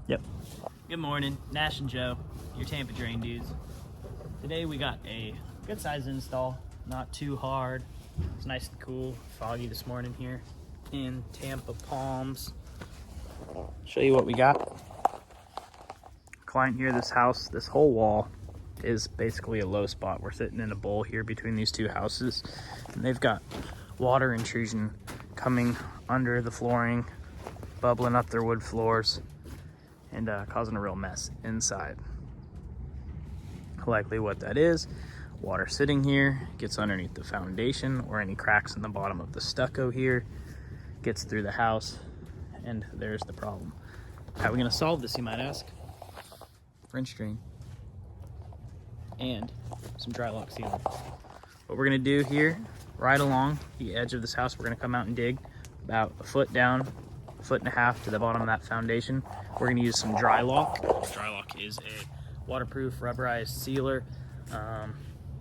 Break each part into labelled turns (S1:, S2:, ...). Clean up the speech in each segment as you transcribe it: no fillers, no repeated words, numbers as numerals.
S1: Yep. Good morning, Nash and Joe, your Tampa Drain Dudes. Today we got a good size install, not too hard. It's nice and cool, foggy this morning here in Tampa Palms. Show you what we got. Client here, this house, this whole wall is basically a low spot. We're sitting in a bowl here between these two houses, and they've got water intrusion coming under the flooring, bubbling up their wood floors, and causing a real mess inside. Likely what that is, water sitting here, gets underneath the foundation or any cracks in the bottom of the stucco here, gets through the house, and there's the problem. How are we gonna solve this, you might ask? French drain and some Drylok sealing. What we're gonna do here, right along the edge of this house, we're gonna come out and dig about a foot down, a foot and a half to the bottom of that foundation. We're gonna use some Drylok. Drylok is a waterproof rubberized sealer,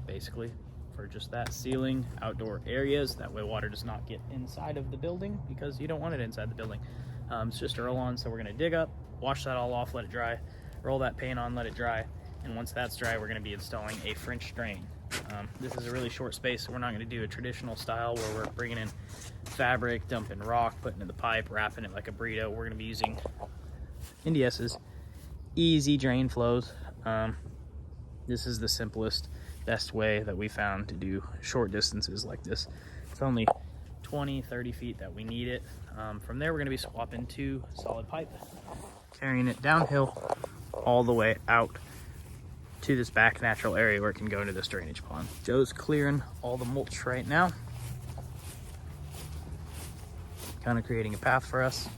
S1: basically for just that, sealing outdoor areas. That way water does not get inside of the building because you don't want it inside the building. It's just a roll on, so we're gonna dig up, wash that all off, let it dry, roll that paint on, let it dry, and once that's dry, we're gonna be installing a French drain. This is a really short space, so we're not gonna do a traditional style where we're bringing in fabric, dumping rock, putting it in the pipe, wrapping it like a burrito. We're gonna be using NDS's EZ-Flow Drain. This is the simplest, best way that we found to do short distances like this. It's only 20-30 feet that we need it. From there, we're gonna be swapping to solid pipe, carrying it downhill all the way out to this back natural area where it can go into this drainage pond. Joe's clearing all the mulch right now, kind of creating a path for us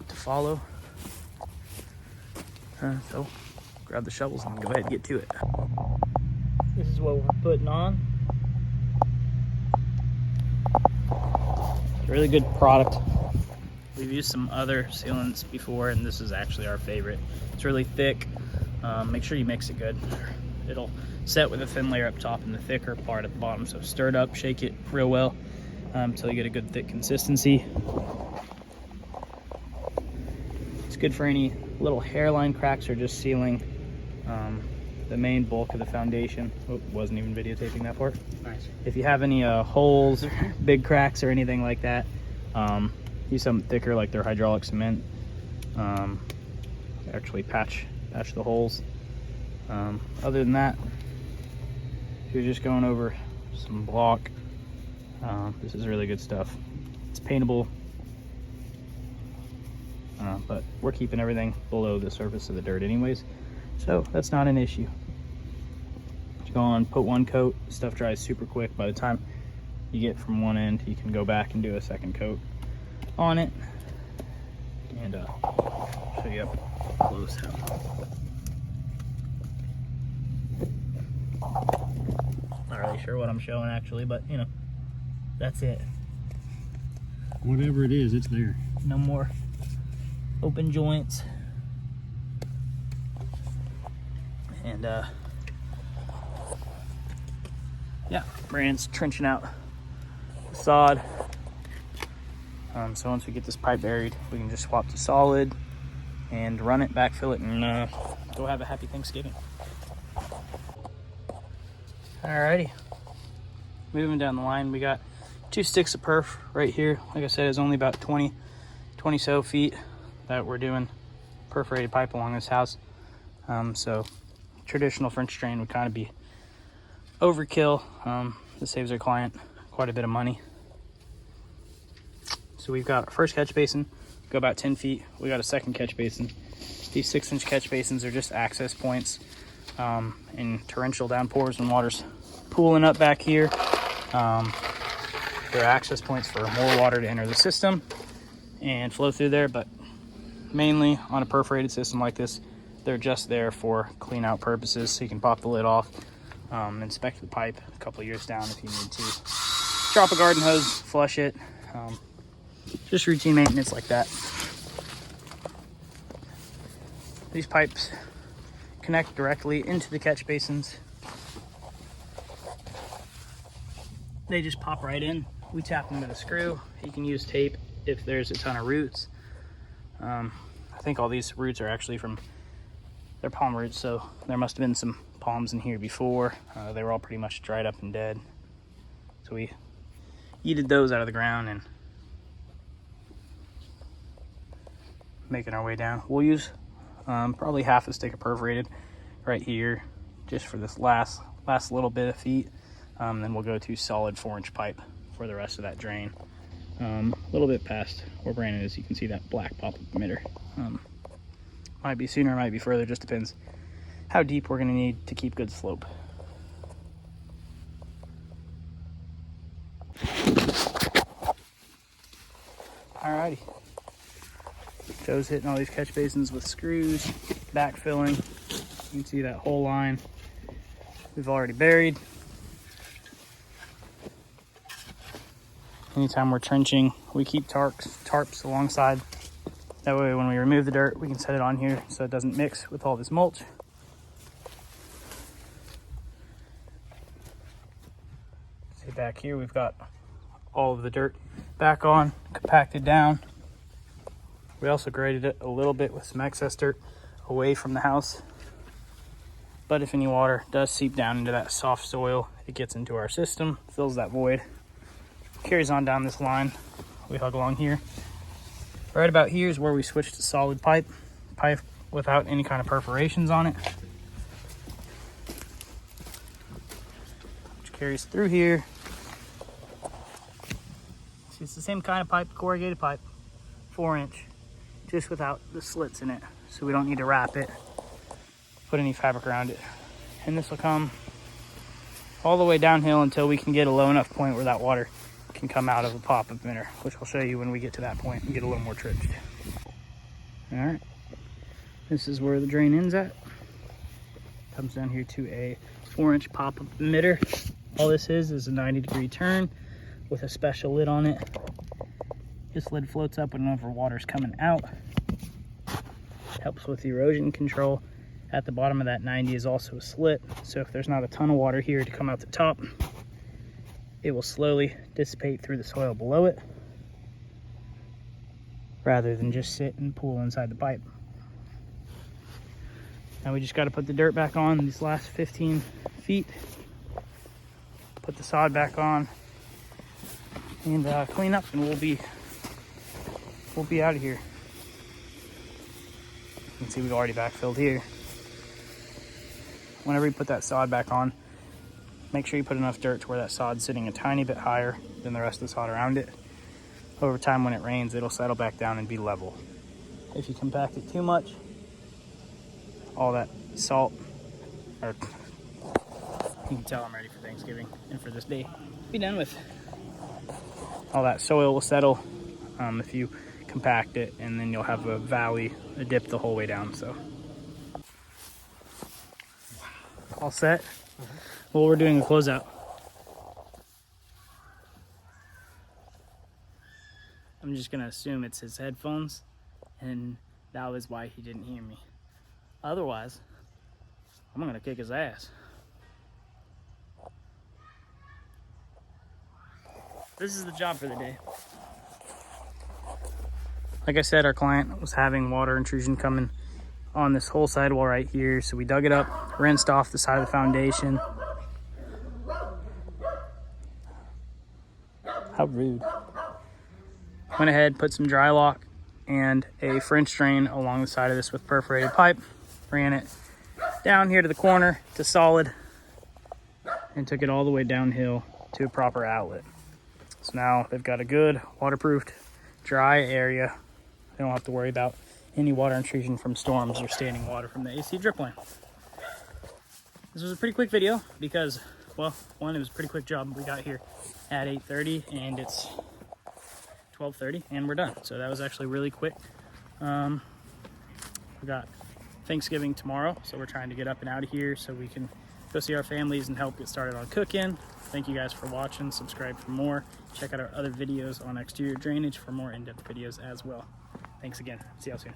S1: to follow. So grab the shovels and go ahead and get to it. This is what we're putting on. It's a really good product. We've used some other sealants before, and this is actually our favorite. It's really thick. Make sure you mix it good. It'll set with a thin layer up top and the thicker part at the bottom. So stir it up, shake it real well until you get a good thick consistency. It's good for any little hairline cracks or just sealing the main bulk of the foundation. Oh, wasn't even videotaping that part. Nice. If you have any holes or big cracks or anything like that, use something thicker like their hydraulic cement. Actually patch the holes. Other than that, if you're just going over some block, this is really good stuff. It's paintable, but we're keeping everything below the surface of the dirt anyways, so that's not an issue. Just go on, put one coat, stuff dries super quick. By the time you get from one end, you can go back and do a second coat on it, and show you up close how. Not really sure what I'm showing actually, but you know, that's it.
S2: Whatever it is, it's there.
S1: No more open joints. And yeah, Brandon's trenching out the sod. So once we get this pipe buried, we can just swap to solid and run it, backfill it, and go have a happy Thanksgiving. Alrighty, moving down the line, we got 2 sticks of perf right here. Like I said, it's only about 20 so feet that we're doing perforated pipe along this house. So traditional French drain would kind of be overkill. This saves our client quite a bit of money. So we've got our first catch basin, go about 10 feet. We got a second catch basin. These 6-inch catch basins are just access points in torrential downpours when water's pooling up back here. They're access points for more water to enter the system and flow through there, but mainly on a perforated system like this, they're just there for clean out purposes, so you can pop the lid off, inspect the pipe a couple of years down if you need to. Drop a garden hose, flush it, just routine maintenance like that. These pipes connect directly into the catch basins. They just pop right in. We tap them with a screw. You can use tape if there's a ton of roots. I think all these roots are actually from, they're palm roots, so there must have been some palms in here before. They were all pretty much dried up and dead. So we yeeted those out of the ground and making our way down. We'll use probably half a stick of perforated right here just for this last little bit of feet. Then we'll go to solid 4-inch pipe for the rest of that drain. A little bit past where Brandon is, you can see that black pop-up emitter. Might be sooner, might be further, just depends how deep we're going to need to keep good slope. Alrighty. Joe's hitting all these catch basins with screws, backfilling. You can see that whole line we've already buried. Anytime we're trenching, we keep tarps alongside. That way when we remove the dirt, we can set it on here so it doesn't mix with all this mulch. See back here, we've got all of the dirt back on, compacted down. We also graded it a little bit with some excess dirt away from the house. But if any water does seep down into that soft soil, it gets into our system, fills that void, carries on down this line. We hug along here. Right about here is where we switch to solid pipe without any kind of perforations on it, which carries through here. See, it's the same kind of pipe, corrugated pipe, 4-inch, just without the slits in it, so we don't need to wrap it, put any fabric around it. And this will come all the way downhill until we can get a low enough point where that water can come out of a pop-up emitter, which I'll show you when we get to that point and get a little more trenched. All right, this is where the drain ends at. Comes down here to a 4-inch pop-up emitter. All this is a 90-degree turn with a special lid on it. This lid floats up whenever water's coming out. Helps with erosion control. At the bottom of that 90 is also a slit, so if there's not a ton of water here to come out the top, it will slowly dissipate through the soil below it rather than just sit and pool inside the pipe. Now we just got to put the dirt back on these last 15 feet, put the sod back on, and clean up, and we'll be out of here. You can see we've already backfilled here. Whenever you put that sod back on, make sure you put enough dirt to where that sod's sitting a tiny bit higher than the rest of the sod around it. Over time, when it rains, it'll settle back down and be level. If you compact it too much, all that salt, or you can tell I'm ready for Thanksgiving and for this day, be done with. All that soil will settle if you compact it, and then you'll have a valley, a dip the whole way down. So, all set. Well, we're doing a closeout. I'm just gonna assume it's his headphones, and that was why he didn't hear me. Otherwise, I'm gonna kick his ass. This is the job for the day. Like I said, our client was having water intrusion coming on this whole sidewall right here, so we dug it up, rinsed off the side of the foundation. How rude. Went ahead, put some Drylok and a French drain along the side of this with perforated pipe, ran it down here to the corner to solid, and took it all the way downhill to a proper outlet. So now they've got a good waterproofed, dry area. They don't have to worry about any water intrusion from storms or standing water from the AC drip line. This was a pretty quick video because, well, one, it was a pretty quick job. We got here at 8:30 and it's 12:30 and we're done. So that was actually really quick. We got Thanksgiving tomorrow, so we're trying to get up and out of here so we can go see our families and help get started on cooking. Thank you guys for watching. Subscribe for more. Check out our other videos on exterior drainage for more in-depth videos as well. Thanks again. See y'all soon.